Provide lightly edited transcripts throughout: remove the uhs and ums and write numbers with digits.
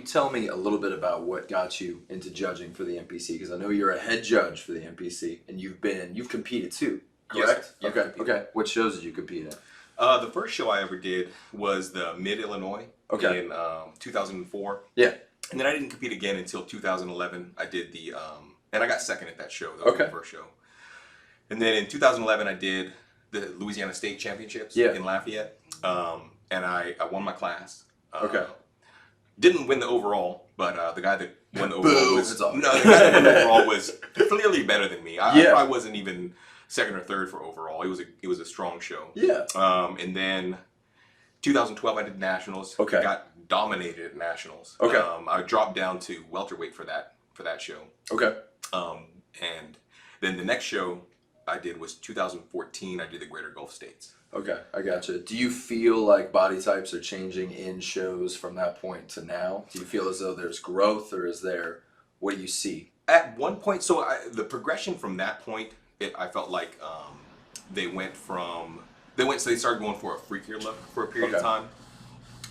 Tell me a little bit about what got you into judging for the NPC, because I know you're a head judge for the NPC, and you've competed too, correct? Yes, okay. What shows did you compete in? The first show I ever did was the Mid-Illinois in 2004. Yeah. And then I didn't compete again until 2011. I did the, and I got second at that show. That was my first show. And then in 2011, I did the Louisiana State Championships in Lafayette. And I won my class. Didn't win the overall, but the guy that won the overall was clearly better than me. I wasn't even second or third for overall. It was a strong show. Yeah. And then 2012 I did nationals. Okay. Got dominated at nationals. Okay. I dropped down to welterweight for that show. Okay. And then the next show I did was 2014. I did the Greater Gulf States. Okay, I gotcha. Do you feel like body types are changing in shows from that point to now? Do you feel as though there's growth, or what do you see? At one point, so the progression from that point, I felt like they started going for a freakier look for a period of time.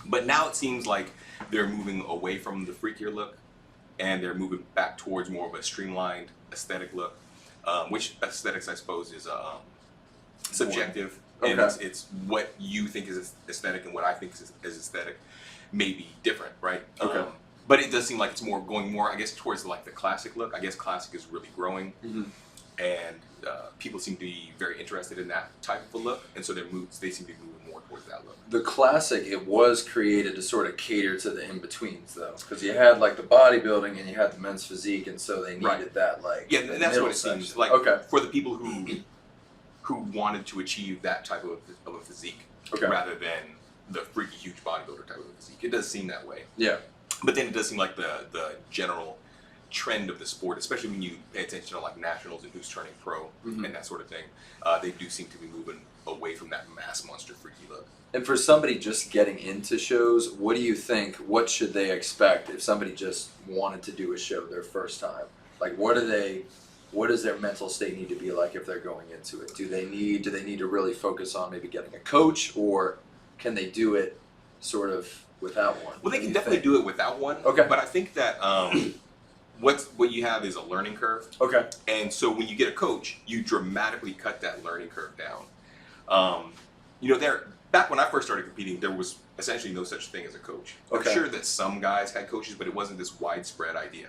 But now it seems like they're moving away from the freakier look, and they're moving back towards more of a streamlined aesthetic look, which aesthetics, I suppose, is subjective. And it's what you think is aesthetic and what I think is aesthetic may be different, right? Okay. But it does seem like it's going more, I guess, towards like the classic look. I guess classic is really growing, and people seem to be very interested in that type of a look, and so they seem to be moving more towards that look. The classic, it was created to sort of cater to the in-betweens, though, because you had like the bodybuilding and you had the men's physique, and so they needed that like and that's what it seems like for the people who wanted to achieve that type of a physique rather than the freaky huge bodybuilder type of a physique. It does seem that way. Yeah. But then it does seem like the general trend of the sport, especially when you pay attention to like nationals and who's turning pro and that sort of thing, they do seem to be moving away from that mass monster freaky look. And for somebody just getting into shows, what do you think, what should they expect if somebody just wanted to do a show their first time? Like what does their mental state need to be like if they're going into it? Do they need to really focus on maybe getting a coach, or can they do it sort of without one? Well, they can definitely do it without one. Okay. But I think that what you have is a learning curve. Okay. And so when you get a coach, you dramatically cut that learning curve down. Back when I first started competing, there was essentially no such thing as a coach. I'm sure that some guys had coaches, but it wasn't this widespread idea.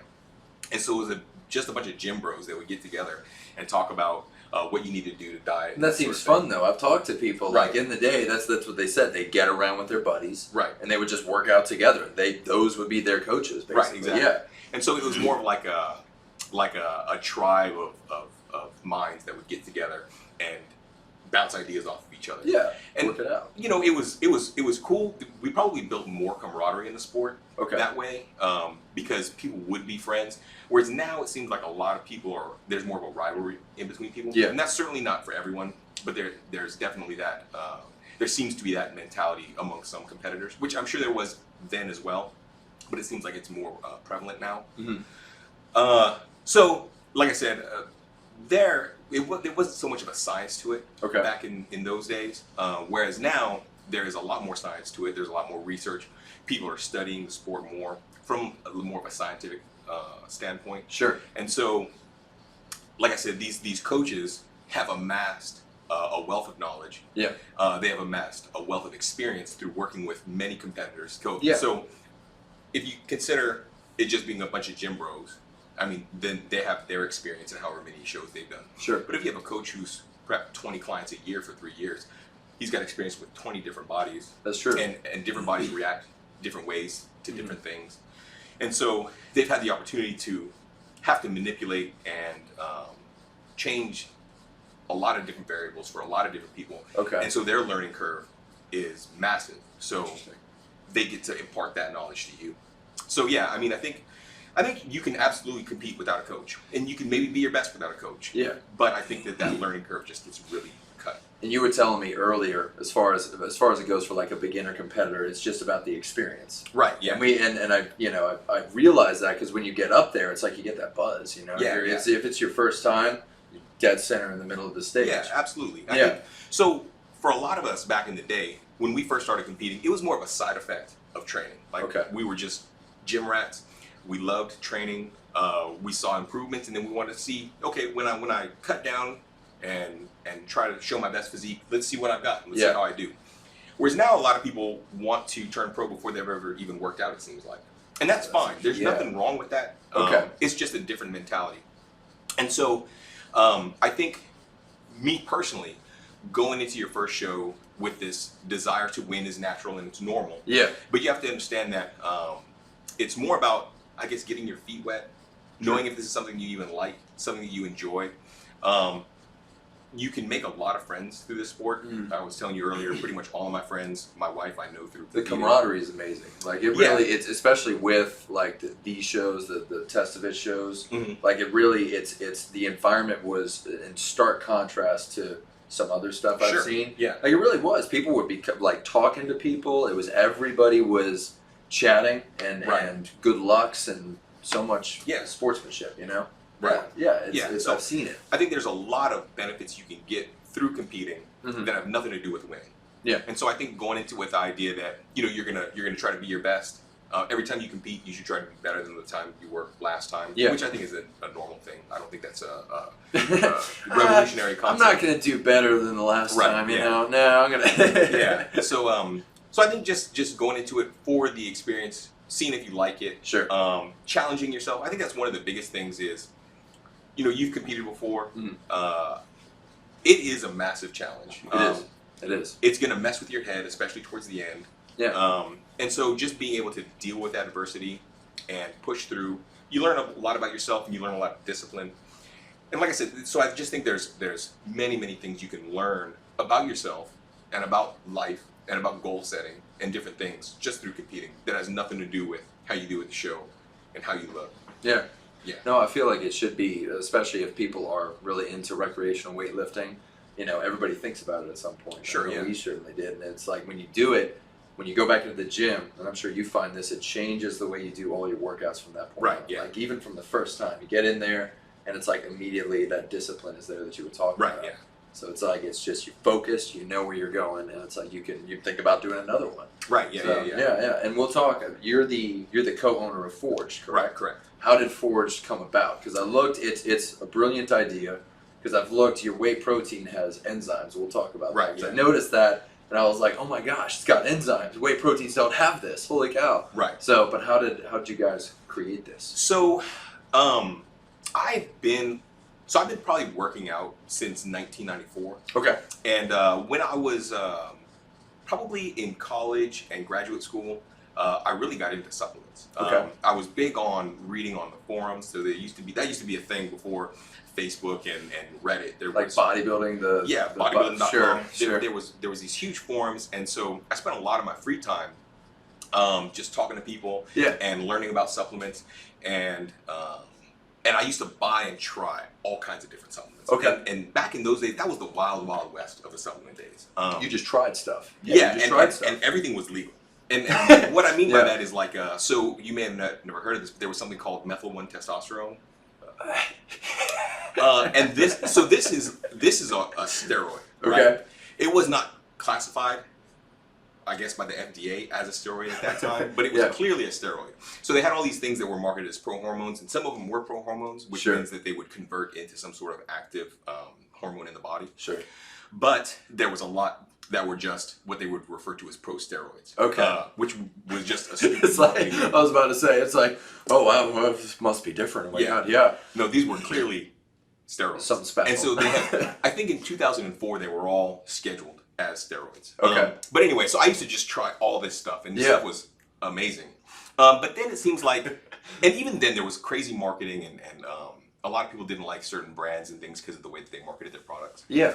And so it was just a bunch of gym bros that would get together and talk about what you need to do to diet. And that seems fun, though. I've talked to people like in the day. That's what they said. They get around with their buddies, and they would just work out together. Those would be their coaches, basically. Right, exactly. Yeah. And so it was more of like a tribe of minds that would get together and bounce ideas off of each other. Yeah, and work it out. It was cool. We probably built more camaraderie in the sport that way because people would be friends. Whereas now it seems like a lot of people there's more of a rivalry in between people. Yeah. And that's certainly not for everyone, but there's definitely that. There seems to be that mentality among some competitors, which I'm sure there was then as well, but it seems like it's more prevalent now. So, like I said, there wasn't so much of a science to it back in those days, whereas now there is a lot more science to it. There's a lot more research. People are studying the sport more from more of a scientific standpoint. Sure. And so, like I said, these coaches have amassed a wealth of knowledge. Yeah. They have amassed a wealth of experience through working with many competitors. Yeah. So, if you consider it just being a bunch of gym bros, I mean, then they have their experience in however many shows they've done. Sure. But if you have a coach who's prepped 20 clients a year for 3 years, he's got experience with 20 different bodies. That's true. And different bodies react different ways to different things. And so they've had the opportunity to have to manipulate and change a lot of different variables for a lot of different people. And so their learning curve is massive. So they get to impart that knowledge to you. So yeah, I mean, I think you can absolutely compete without a coach, and you can maybe be your best without a coach. Yeah. But I think that learning curve just gets really cut. And you were telling me earlier, as far as it goes for like a beginner competitor, it's just about the experience. Right. Yeah. And I realized that because when you get up there, it's like you get that buzz. You know, if it's your first time, you're dead center in the middle of the stage. Yeah, absolutely. I think, so for a lot of us back in the day, when we first started competing, it was more of a side effect of training. Like we were just gym rats. We loved training. We saw improvements, and then we wanted to see, okay, when I cut down and try to show my best physique, let's see what I've got. Let's see how I do. Whereas now a lot of people want to turn pro before they've ever even worked out, it seems like. And that's fine. There's nothing wrong with that. It's just a different mentality. And so I think, me personally, going into your first show with this desire to win is natural and it's normal. Yeah. But you have to understand that it's more about, I guess, getting your feet wet, knowing if this is something you even like, something that you enjoy. You can make a lot of friends through this sport. I was telling you earlier, pretty much all of my friends, my wife, I know through the camaraderie is amazing. Like it really, it's especially with like these shows, the Testovich shows. Like it really, it's the environment was in stark contrast to some other stuff I've seen. Yeah, like it really was. People would be like talking to people. It was everybody was chatting and good lucks and so much sportsmanship. You know. Right. So I've seen it. I think there's a lot of benefits you can get through competing that have nothing to do with winning. Yeah. And so I think going into it with the idea that you're gonna try to be your best. Every time you compete, you should try to be better than the time you were last time. Yeah. Which I think is a normal thing. I don't think that's a revolutionary concept. I'm not gonna do better than the last time. You know. No, I'm gonna. So I think just going into it for the experience, seeing if you like it. Sure. Challenging yourself. I think that's one of the biggest things is. You've competed before. It is a massive challenge. It is. It's going to mess with your head, especially towards the end. Yeah. And so just being able to deal with adversity and push through, you learn a lot about yourself and you learn a lot of discipline. And like I said, so I just think there's many, many things you can learn about yourself and about life and about goal setting and different things just through competing that has nothing to do with how you do at the show and how you look. Yeah. Yeah. No, I feel like it should be, especially if people are really into recreational weightlifting. Everybody thinks about it at some point. Sure, we certainly did. And it's like when you do it, when you go back to the gym, and I'm sure you find this, it changes the way you do all your workouts from that point. Right, on. Like even from the first time, you get in there, and it's like immediately that discipline is there that you were talking about. Right, yeah. So it's like it's just you're focused, you know where you're going, and it's like you think about doing another one. Right. Yeah. And we'll talk. You're the co-owner of Forg3d, correct? Right. Correct. How did Forg3d come about? Because I looked, it's a brilliant idea. Because I've looked, your whey protein has enzymes. We'll talk about that. Yeah. I noticed that, and I was like, oh my gosh, it's got enzymes. Whey proteins don't have this. Holy cow! Right. So, but how did you guys create this? So, I've been probably working out since 1994. Okay. And when I was probably in college and graduate school, I really got into supplements. Okay. I was big on reading on the forums. So that used to be a thing before Facebook and Reddit. There was bodybuilding. Bodybuilding.com. Sure. There was these huge forums, and so I spent a lot of my free time just talking to people and learning about supplements and I used to buy and try all kinds of different supplements. Okay. And back in those days, that was the wild, wild west of the supplement days. You just tried stuff. And everything was legal. And what I mean by that is like, so you may have never heard of this, but there was something called methyl-1 testosterone. And this is a steroid. Right? Okay. It was not classified, I guess, by the FDA as a steroid at that time, but it was clearly a steroid. So they had all these things that were marketed as pro-hormones, and some of them were pro-hormones, which means that they would convert into some sort of active hormone in the body. Sure. But there was a lot that were just what they would refer to as pro-steroids. Okay. Which was just a stupid it's like, I was about to say, it's like, oh wow, well, this must be different. Oh my God, yeah. No, these were clearly steroids. Something special. And so they had, I think in 2004, they were all scheduled as steroids. Okay. But anyway, so I used to just try all this stuff, and this stuff was amazing. But then it seems like, and even then there was crazy marketing, and a lot of people didn't like certain brands and things because of the way that they marketed their products. Yeah.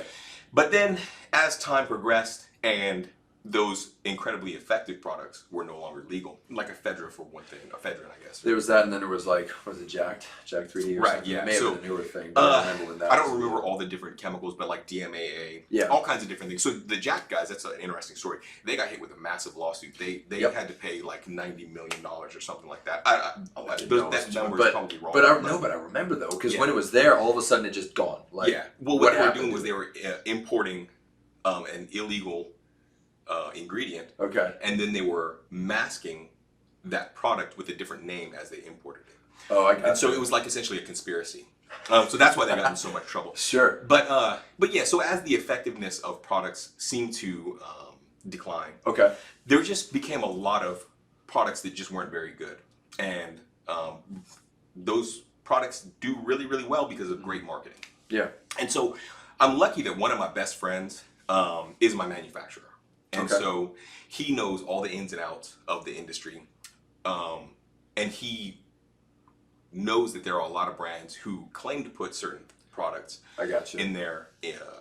But then as time progressed and those incredibly effective products were no longer legal. Like ephedra for one thing, ephedrine, I guess. There was that, and then there was like, was it Jack 3D or Right, something? yeah. It may have So, been a newer thing, but I remember when that I was don't remember all the different chemicals, but like DMAA, Yeah. all kinds of different things. So the Jack guys, that's an interesting story. They got hit with a massive lawsuit. They Yep. had to pay like $90 million or something like that. I didn't know it was That too number much. is probably wrong. But I remember though, because Yeah. when it was there, all of a sudden it just gone. Like, yeah. Well, what they were happened? doing was they were importing an illegal ingredient, Okay. and then they were masking that product with a different name as they imported it. Oh, I got And so you. it was like essentially a conspiracy. So that's why they got in so much trouble. Sure. But yeah, so as the effectiveness of products seemed to decline, Okay. there just became a lot of products that just weren't very good, and those products do really, really well because of great marketing. Yeah. And so I'm lucky that one of my best friends is my manufacturer. And Okay. so he knows all the ins and outs of the industry. And he knows that there are a lot of brands who claim to put certain products I got you. in their,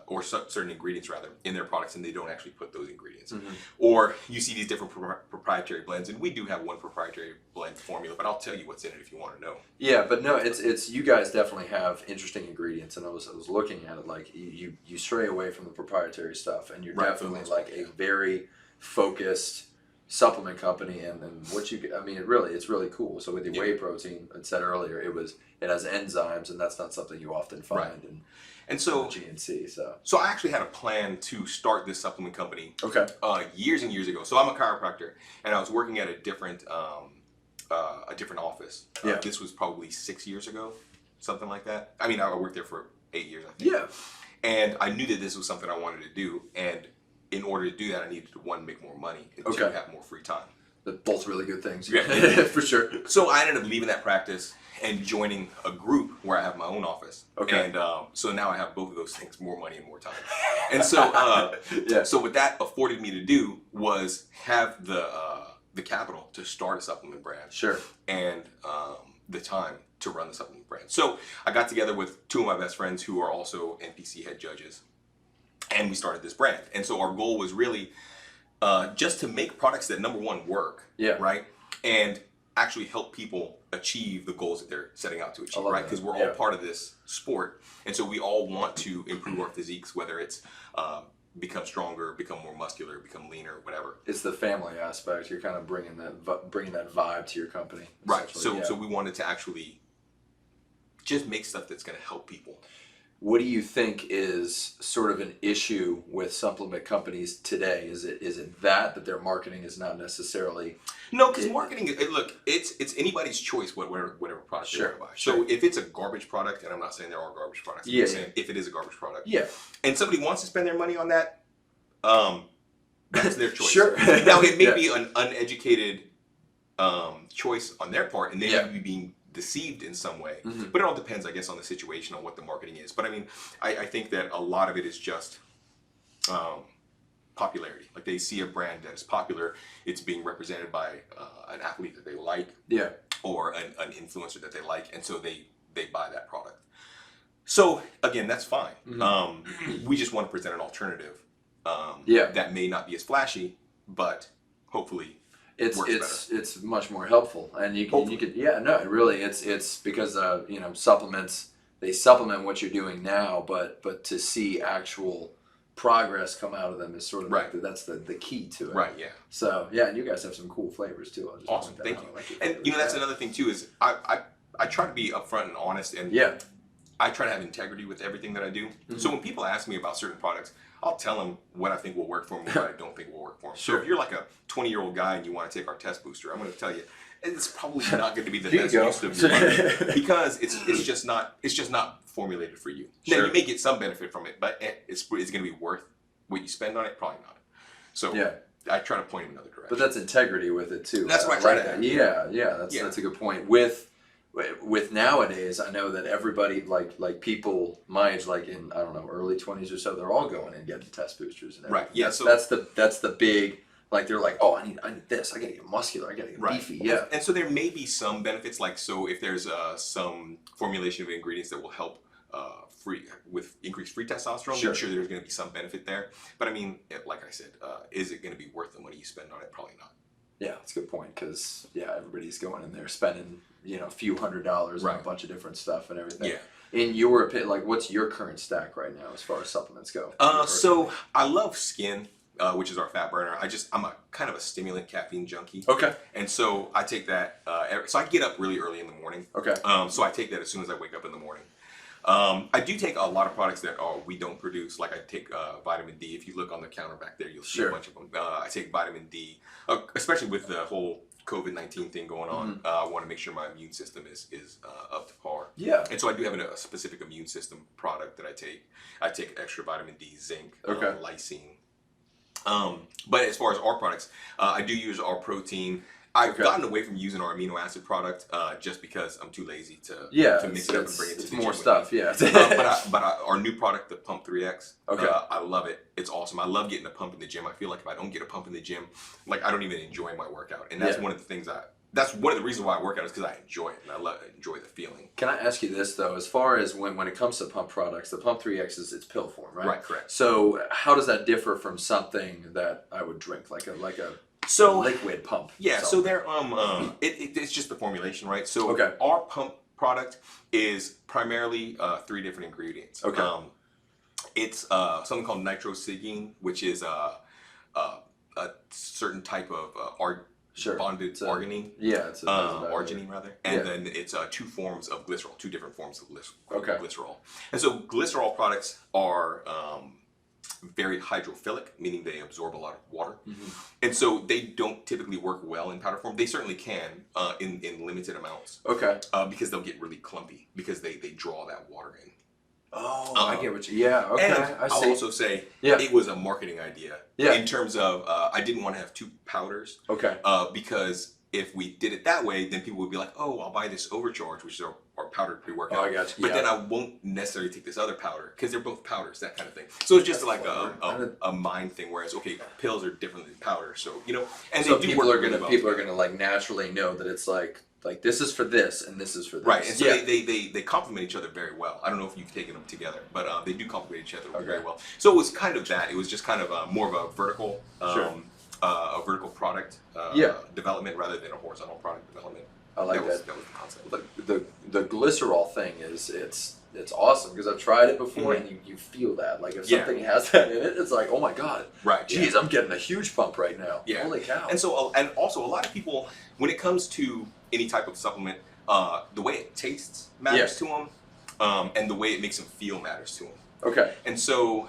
or certain ingredients rather, in their products, and they don't actually put those ingredients. Mhm. Or you see these different proprietary blends, and we do have one proprietary blend formula, but I'll tell you what's in it if you want to know. Yeah, but no, it's you guys definitely have interesting ingredients, and I was looking at it like you stray away from the proprietary stuff, and you're Right, definitely for the most like part, a yeah. very focused supplement company, and what you I mean, it's really cool. So with your Yeah. whey protein, I said earlier, it has enzymes, and that's not something you often find in And so, GNC. So I actually had a plan to start this supplement company okay, years and years ago. So I'm a chiropractor, and I was working at a different office. Yeah. This was probably 6 years ago, something like that. I mean, I worked there for 8 years, I think. yeah, And I knew that this was something I wanted to do, and in order to do that, I needed to, one, make more money, and two, Okay. have more free time. they're both really good things. Yeah. For sure. So I ended up leaving that practice and joining a group where I have my own office. Okay. And so now I have both of those things, more money and more time. And so Yeah. so what that afforded me to do was have the capital to start a supplement brand Sure. and the time to run the supplement brand. So I got together with two of my best friends who are also NPC head judges, and we started this brand. And so our goal was really just to make products that, number one, work, Yeah. right, and actually help people achieve the goals that they're setting out to achieve, love right? that. Because we're Yeah. all part of this sport, and so we all want to improve our physiques, whether it's become stronger, become more muscular, become leaner, whatever. It's the family aspect. You're kind of bringing that vibe to your company. Right. essentially. So we wanted to actually just make stuff that's going to help people. What do you think is sort of an issue with supplement companies today? Is it that their marketing is not necessarily No, because marketing, look, it's anybody's choice whatever product Sure, they want to buy. sure. So if it's a garbage product, and I'm not saying there are garbage products, I'm Yeah, just yeah. saying if it is a garbage product, yeah and somebody wants to spend their money on that, that's their choice. Sure. Now it may Yeah. be an uneducated choice on their part, and they Yeah. may be being deceived in some way. Mhm. But it all depends, I guess, on the situation, on what the marketing is. But I mean, I think that a lot of it is just popularity. Like they see a brand that is popular, it's being represented by an athlete that they like, yeah or an influencer that they like, and so they buy that product. So again, that's fine. Mhm. We just want to present an alternative Yeah. that may not be as flashy, but hopefully it's much more helpful, and you could it really it's because supplements, they supplement what you're doing now, but to see actual progress come out of them is sort of Right. like that's the key to it. right, yeah. So yeah, and you guys have some cool flavors too. I'll just Awesome, point that thank out. you. I like your And flavors. that's Yeah. another thing too is I try to be upfront and honest, and Yeah. I try to have integrity with everything that I do. Mm-hmm. So when people ask me about certain products, I'll tell them what I think will work for them and what I don't think will work for them. Sure. So if you're like a 20-year-old guy and you want to take our test booster, I'm going to tell you it's probably not going to be the Here you best go. use of your money, because it's just not formulated for you. Now Sure. you may get some benefit from it, but it's going to be worth what you spend on it. Probably not. So Yeah. I try to point them in another direction. But that's integrity with it too. That's what I I try like to that. have. Yeah, Yeah. that's a good point. With nowadays, I know that everybody like people my age, like in I don't know early 20s or so, they're all going and getting test boosters and everything. Right, yeah, That's the big, like they're like, oh, I need this. I gotta get muscular. I gotta get beefy. Yeah. And so there may be some benefits, like so if there's some formulation of ingredients that will help with increased free testosterone. Sure. I'm sure there's going to be some benefit there. But I mean, like I said, is it going to be worth the money you spend on it? Probably not. Yeah, that's a good point because everybody's going in there spending a few $100s on a bunch of different stuff and everything. Yeah. In your opinion, like, what's your current stack right now as far as supplements go? So I love Skin, which is our fat burner. I'm a kind of a stimulant caffeine junkie. Okay. And so I take that. So I get up really early in the morning. Okay. So I take that as soon as I wake up in the morning. I do take a lot of products that we don't produce. Like I take vitamin D. If you look on the counter back there, you'll see a bunch of them. I take vitamin D, especially with the whole COVID-19 thing going on. I want to make sure my immune system is up to par. Yeah. And so I do have a specific immune system product that I take. I take extra vitamin D, zinc, lysine. But as far as our products, I do use our protein. I've gotten away from using our amino acid product just because I'm too lazy to mix it up and bring it to the gym. More stuff, but our new product, the Pump 3X, I love it. It's awesome. I love getting a pump in the gym. I feel like if I don't get a pump in the gym, like I don't even enjoy my workout. And that's one of the things that's one of the reasons why I work out is because I enjoy it and I enjoy the feeling. Can I ask you this though? As far as when it comes to pump products, the Pump 3X it's pill form, right? Right, correct. So how does that differ from something that I would drink, like a liquid pump? Yeah, so they're it's just the formulation, right? So our pump product is primarily 3 different ingredients. Okay. It's something called nitrosigine, which is a certain type of bonded arginine. Yeah, it's arginine rather, and then it's 2 forms of glycerol, 2 different forms of glycerol. And so glycerol products are very hydrophilic, meaning they absorb a lot of water. And so they don't typically work well in powder form. They certainly can in limited amounts. Okay. Because they'll get really clumpy because they draw that water in. Oh, I get what you. Yeah. Okay. And I see. I'll also say it was a marketing idea. Yeah. In terms of, I didn't want to have 2 powders. Okay. Because if we did it that way, then people would be like, "Oh, I'll buy this Overcharge, which is our powdered pre-workout." Oh, I got you. But then I won't necessarily take this other powder because they're both powders, that kind of thing. So it's just like a mind thing. Whereas, pills are different than powder, so and so people are gonna like naturally know that it's like this is for this and this is for this. Right, and so they complement each other very well. I don't know if you've taken them together, but they do complement each other very well. So it was kind of that. It was just kind of more of a vertical, a vertical product development rather than a horizontal product development. I like that. That was the concept. The glycerol thing is it's awesome because I've tried it before and you feel that. Like if something has that in it, it's like, oh my god, right? Geez, I'm getting a huge pump right now. Yeah. Holy cow! And so and also a lot of people, when it comes to any type of supplement, the way it tastes matters to them, and the way it makes them feel matters to them. Okay. And so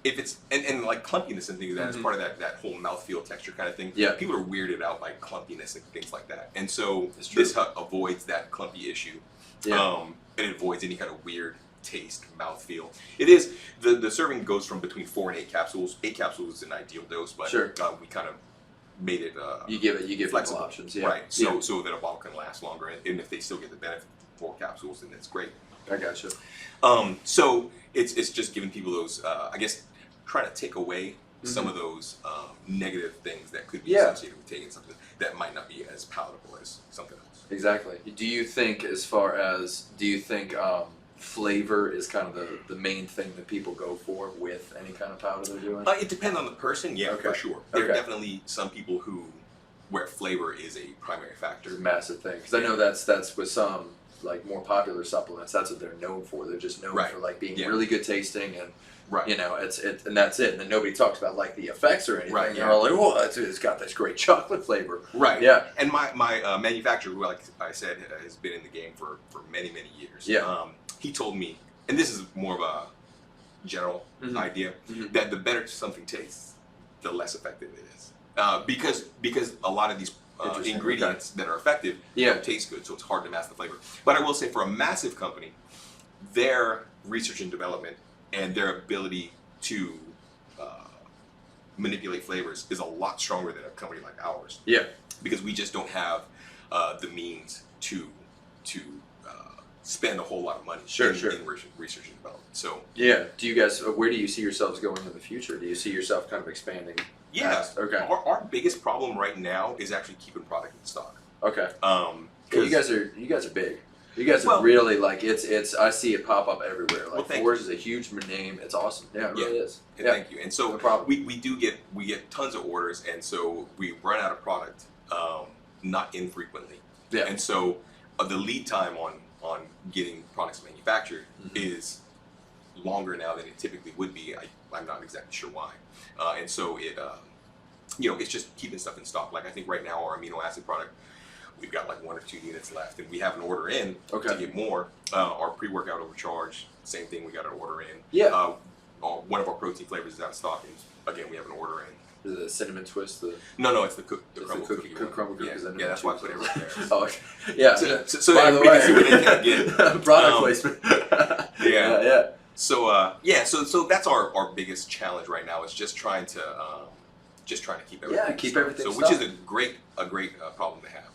if it's and like clumpiness and things like that is part of that whole mouthfeel texture kind of thing. Yeah. People are weirded out by clumpiness and things like that. And so this avoids that clumpy issue. Yeah. And it avoids any kind of weird taste, mouthfeel. It is the serving goes from between 4 and 8 capsules. 8 capsules is an ideal dose, but we kind of made it you give flexible options, right? So that a bottle can last longer, and if they still get the benefit of 4 capsules, then it's great. I gotcha. So it's just giving people those, I guess, trying to take away some of those negative things that could be associated with taking something that might not be as palatable as something else. Exactly. Do you think flavor is kind of the main thing that people go for with any kind of powder they're doing? It depends on the person, for sure. There are definitely some people where flavor is a primary factor. It's a massive thing. Because I know that's with some like more popular supplements, that's what they're known for. They're just known for like being really good tasting and it's and that's it. And then nobody talks about like the effects or anything. Right. They're all like, oh, it's got this great chocolate flavor. Right. Yeah. And my manufacturer, who, like I said, has been in the game for many years. Yeah. He told me, and this is more of a general idea, that the better something tastes, the less effective it is. Because a lot of these ingredients that are effective don't taste good, so it's hard to mask the flavor. But I will say, for a massive company, their research and development and their ability to manipulate flavors is a lot stronger than a company like ours. Yeah. Because we just don't have the means to spend a whole lot of money in research and development. So do you guys? Where do you see yourselves going in the future? Do you see yourself kind of expanding? Yeah. Okay. Our biggest problem right now is actually keeping product in stock. Okay. You guys are big. You guys are Well- really like it's. I see it pop up everywhere. Like Well, thank Forge is a huge name. It's awesome. Yeah, it really is. And Yeah. thank you. And so No problem. we get tons of orders, and so we run out of product not infrequently. Yeah. And so the lead time on getting products manufactured is longer now than it typically would be. I'm not exactly sure why. And so it it's just keeping stuff in stock. Like I think right now our amino acid product, we've got like 1 or 2 units left, and we have an order in Okay. to get more. Our pre-workout overcharge, same thing. We got an order in. Yeah. One of our protein flavors is out of stock, and again we have an order in. Is it a cinnamon twist? No, it's the It's the crumble cookie, one. crumble cookies. I know Yeah, that's why I put it right there. Oh, okay. Yeah. So By that the we can see way, what they can get. product placement. Yeah. Yeah. So that's our biggest challenge right now is just trying to keep everything. keep stocked. everything So which is stocked. a great problem to have.